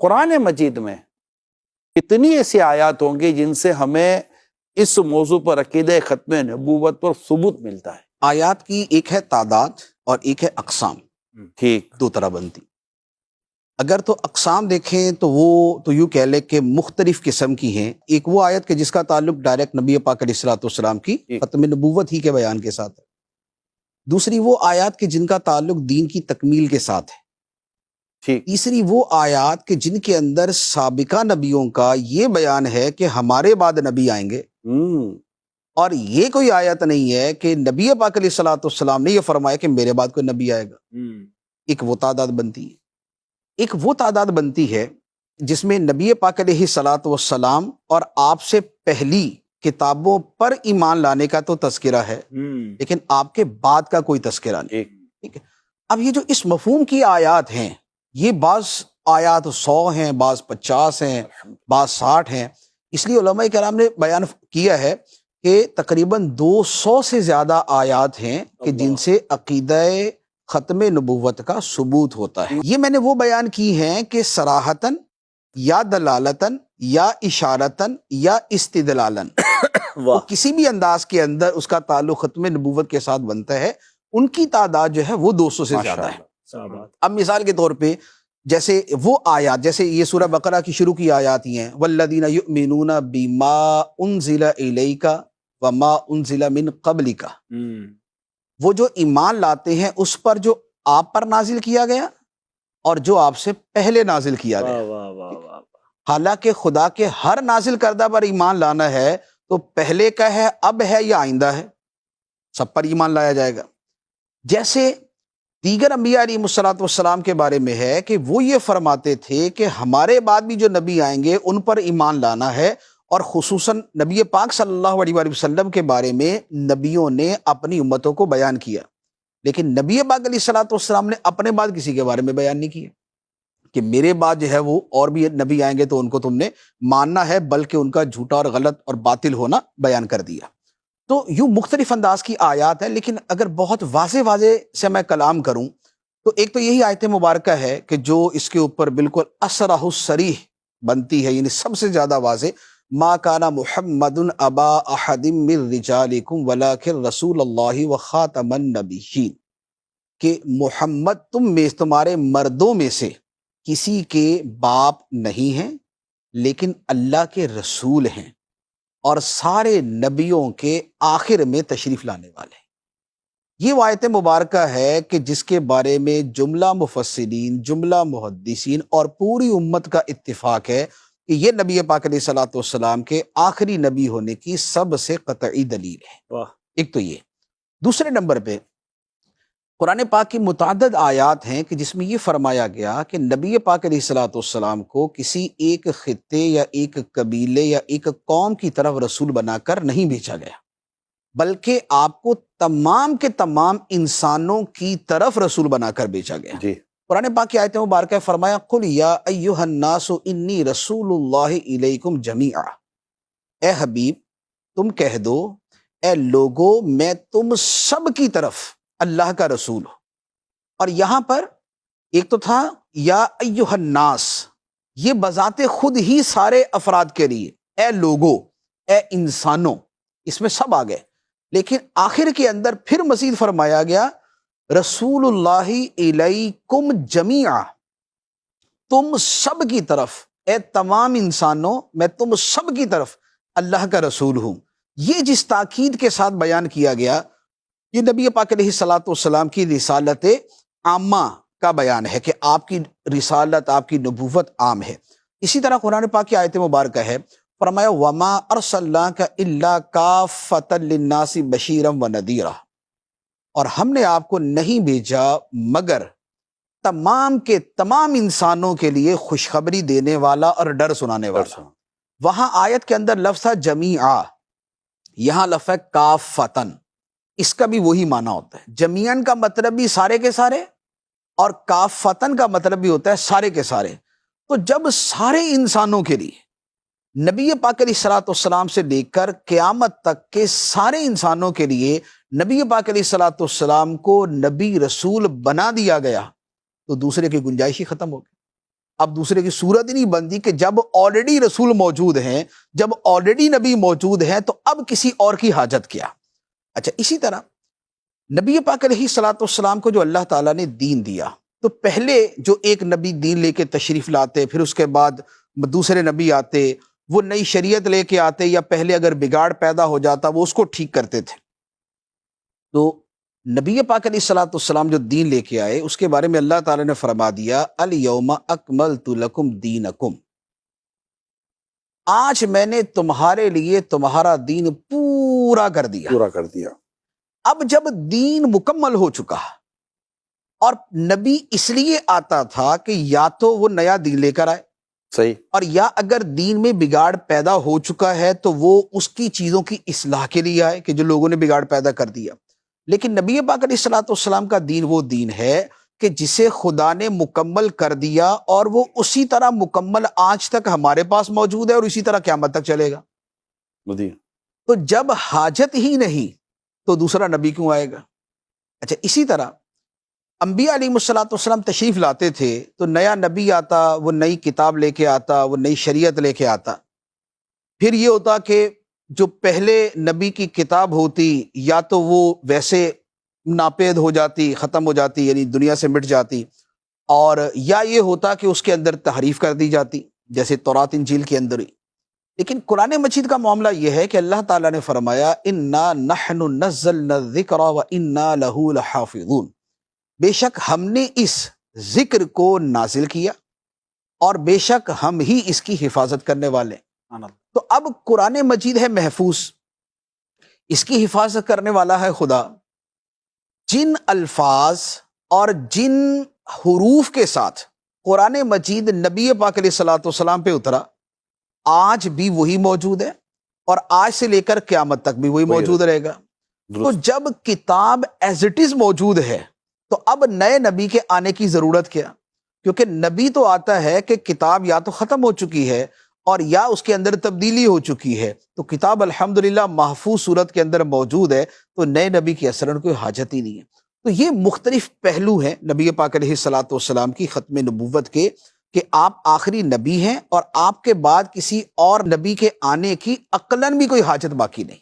قرآن مجید میں اتنی ایسی آیات ہوں گی جن سے ہمیں اس موضوع پر عقیدہ ختم نبوت پر ثبوت ملتا ہے۔ آیات کی ایک ہے تعداد اور ایک ہے اقسام، ٹھیک، دو طرح بنتی۔ اگر تو اقسام دیکھیں تو وہ تو یوں کہہ لیں کہ مختلف قسم کی ہیں۔ ایک وہ آیت کہ جس کا تعلق ڈائریکٹ نبی پاک علیہ الصلوۃ والسلام کی ختم نبوت ہی کے بیان کے ساتھ ہے۔ دوسری وہ آیات کہ جن کا تعلق دین کی تکمیل کے ساتھ ہے۔ ٹھیک، تیسری وہ آیات کہ جن کے اندر سابقہ نبیوں کا یہ بیان ہے کہ ہمارے بعد نبی آئیں گے، اور یہ کوئی آیت نہیں ہے کہ نبی پاک علیہ الصلوۃ والسلام نے یہ فرمایا کہ میرے بعد کوئی نبی آئے گا۔ ایک وہ تعداد بنتی ہے۔ ایک وہ تعداد بنتی ہے جس میں نبی پاک علیہ الصلوۃ والسلام اور آپ سے پہلی کتابوں پر ایمان لانے کا تو تذکرہ ہے، لیکن آپ کے بعد کا کوئی تذکرہ نہیں۔ ٹھیک ہے، اب یہ جو اس مفہوم کی آیات ہیں، یہ بعض آیات 100 ہیں، بعض 50 ہیں، بعض 60 ہیں۔ اس لیے علماء کرام نے بیان کیا ہے کہ تقریباً 200 سے زیادہ آیات ہیں کہ جن سے عقیدہ ختم نبوت کا ثبوت ہوتا ہے۔ یہ میں نے وہ بیان کی ہیں کہ صراحتاً یا دلالتاً یا اشارتاً یا استدلالن، وہ کسی بھی انداز کے اندر اس کا تعلق ختم نبوت کے ساتھ بنتا ہے۔ ان کی تعداد جو ہے وہ 200 سے زیادہ ہے۔ اب مثال کے طور پہ جیسے وہ آیات، جیسے یہ سورہ بقرہ کی شروع کی آیات ہی ہیں، والذین یؤمنون بما انزل الیک وما انزل من قبلک، وہ جو ایمان لاتے ہیں اس پر جو آپ پر نازل کیا گیا اور جو آپ سے پہلے نازل کیا گیا۔ حالانکہ خدا کے ہر نازل کردہ پر ایمان لانا ہے تو پہلے کا ہے، اب ہے یا آئندہ ہے، سب پر ایمان لایا جائے گا۔ جیسے دیگر انبیاء علیہ الصلوۃ والسلام کے بارے میں ہے کہ وہ یہ فرماتے تھے کہ ہمارے بعد بھی جو نبی آئیں گے ان پر ایمان لانا ہے، اور خصوصاً نبی پاک صلی اللہ علیہ وآلہ وسلم کے بارے میں نبیوں نے اپنی امتوں کو بیان کیا، لیکن نبی پاک علیہ الصلوۃ والسلام نے اپنے بعد کسی کے بارے میں بیان نہیں کیا کہ میرے بعد جو ہے وہ اور بھی نبی آئیں گے تو ان کو تم نے ماننا ہے، بلکہ ان کا جھوٹا اور غلط اور باطل ہونا بیان کر دیا۔ تو یوں مختلف انداز کی آیات ہیں، لیکن اگر بہت واضح سے میں کلام کروں تو ایک تو یہی آیت مبارکہ ہے کہ جو اس کے اوپر بالکل اصرح الصریح بنتی ہے، یعنی سب سے زیادہ واضح، ما کان محمد ابا احد من رجالکم ولکن رسول اللہ وخاتم النبیین، کہ محمد تم میں تمہارے مردوں میں سے کسی کے باپ نہیں ہیں لیکن اللہ کے رسول ہیں اور سارے نبیوں کے آخر میں تشریف لانے والے ہیں۔ یہ وہ آیت مبارکہ ہے کہ جس کے بارے میں جملہ مفسرین، جملہ محدثین اور پوری امت کا اتفاق ہے کہ یہ نبی پاک علیہ الصلوۃ والسلام کے آخری نبی ہونے کی سب سے قطعی دلیل ہے۔ ایک تو یہ۔ دوسرے نمبر پہ قرآن پاک کی متعدد آیات ہیں کہ جس میں یہ فرمایا گیا کہ نبی پاک علیہ الصلوۃ والسلام کو کسی ایک خطے یا ایک قبیلے یا ایک قوم کی طرف رسول بنا کر نہیں بھیجا گیا، بلکہ آپ کو تمام کے تمام انسانوں کی طرف رسول بنا کر بھیجا گیا۔ قرآن پاک کی آیت مبارکہ فرمایا قل یا ایھا الناس انی رسول اللہ الیکم جمیعا، اے حبیب تم کہہ دو اے لوگو میں تم سب کی طرف اللہ کا رسول ہوں۔ اور یہاں پر ایک تو تھا یا ایھا الناس، یہ بذات خود ہی سارے افراد کے لیے، اے لوگو اے انسانوں، اس میں سب آ گئے، لیکن آخر کے اندر پھر مزید فرمایا گیا رسول اللہ الیکم جمیعا، تم سب کی طرف، اے تمام انسانوں میں تم سب کی طرف اللہ کا رسول ہوں۔ یہ جس تاکید کے ساتھ بیان کیا گیا، یہ نبی پاک علیہ الصلوۃ والسلام کی رسالت عامہ کا بیان ہے کہ آپ کی رسالت، آپ کی نبوت عام ہے۔ اسی طرح قرآن پاک کی آیت مبارکہ ہے، فرمایا وما ارسلناک الا کافۃ للناس بشیرا ونذیرا، اور ہم نے آپ کو نہیں بھیجا مگر تمام کے تمام انسانوں کے لیے خوشخبری دینے والا اور ڈر سنانے والا۔ وہاں آیت کے اندر لفظ تھا جمیعا، یہاں لفظ ہے کافتن، اس کا بھی وہی معنی ہوتا ہے۔ جمیعن کا مطلب بھی سارے کے سارے، اور کافتن کا مطلب بھی ہوتا ہے سارے کے سارے۔ تو جب سارے انسانوں کے لیے نبی پاک علیہ الصلوۃ والسلام سے لے کر قیامت تک کے سارے انسانوں کے لیے نبی پاک علیہ الصلوۃ والسلام کو نبی رسول بنا دیا گیا، تو دوسرے کی گنجائش ہی ختم ہو گئی۔ اب دوسرے کی صورت ہی نہیں بنتی کہ جب آلریڈی رسول موجود ہیں، جب آلریڈی نبی موجود ہیں تو اب کسی اور کی حاجت کیا؟ اچھا، اسی طرح نبی پاک علیہ الصلوۃ والسلام کو جو اللہ تعالیٰ نے دین دیا، تو پہلے جو ایک نبی دین لے کے تشریف لاتے، پھر اس کے بعد دوسرے نبی آتے، وہ نئی شریعت لے کے آتے، یا پہلے اگر بگاڑ پیدا ہو جاتا وہ اس کو ٹھیک کرتے تھے۔ تو نبی پاک علیہ الصلوۃ والسلام جو دین لے کے آئے، اس کے بارے میں اللہ تعالیٰ نے فرما دیا الیوم اکملت لکم دینکم، آج میں نے تمہارے لیے تمہارا دین پورا کر دیا۔ پورا کر دیا۔ اب جب دین مکمل ہو چکا، اور نبی اس لیے آتا تھا کہ یا تو وہ نیا دین لے کر آئے، صحیح، اور یا اگر دین میں بگاڑ پیدا ہو چکا ہے تو وہ اس کی چیزوں کی اصلاح کے لیے آئے کہ جو لوگوں نے بگاڑ پیدا کر دیا۔ لیکن نبی پاک علیہ الصلوۃ والسلام کا دین وہ دین ہے کہ جسے خدا نے مکمل کر دیا، اور وہ اسی طرح مکمل آج تک ہمارے پاس موجود ہے، اور اسی طرح قیامت تک چلے گا۔ تو جب حاجت ہی نہیں تو دوسرا نبی کیوں آئے گا؟ اچھا، اسی طرح انبیاء علیہ الصلوۃ والسلام تشریف لاتے تھے تو نیا نبی آتا، وہ نئی کتاب لے کے آتا، وہ نئی شریعت لے کے آتا۔ پھر یہ ہوتا کہ جو پہلے نبی کی کتاب ہوتی یا تو وہ ویسے ناپید ہو جاتی، ختم ہو جاتی، یعنی دنیا سے مٹ جاتی، اور یا یہ ہوتا کہ اس کے اندر تحریف کر دی جاتی، جیسے تورات انجیل کے اندر ہی۔ لیکن قرآن مجید کا معاملہ یہ ہے کہ اللہ تعالیٰ نے فرمایا انا نحن نزلنا الذکر وانا لہ لحافظون، بے شک ہم نے اس ذکر کو نازل کیا اور بے شک ہم ہی اس کی حفاظت کرنے والے ہیں۔ تو اب قرآن مجید ہے محفوظ، اس کی حفاظت کرنے والا ہے خدا۔ جن الفاظ اور جن حروف کے ساتھ قرآن مجید نبی پاک علیہ الصلوۃ والسلام پہ اترا، آج بھی وہی موجود ہے، اور آج سے لے کر قیامت تک بھی وہی موجود رہے گا۔ تو جب کتاب ایز اٹ از موجود ہے تو اب نئے نبی کے آنے کی ضرورت کیا؟ کیونکہ نبی تو آتا ہے کہ کتاب یا تو ختم ہو چکی ہے اور یا اس کے اندر تبدیلی ہو چکی ہے، تو کتاب الحمدللہ محفوظ صورت کے اندر موجود ہے، تو نئے نبی کی اثرن کوئی حاجت ہی نہیں ہے۔ تو یہ مختلف پہلو ہیں نبی پاک علیہ الصلوۃ والسلام کی ختم نبوت کے، کہ آپ آخری نبی ہیں اور آپ کے بعد کسی اور نبی کے آنے کی عقلاً بھی کوئی حاجت باقی نہیں۔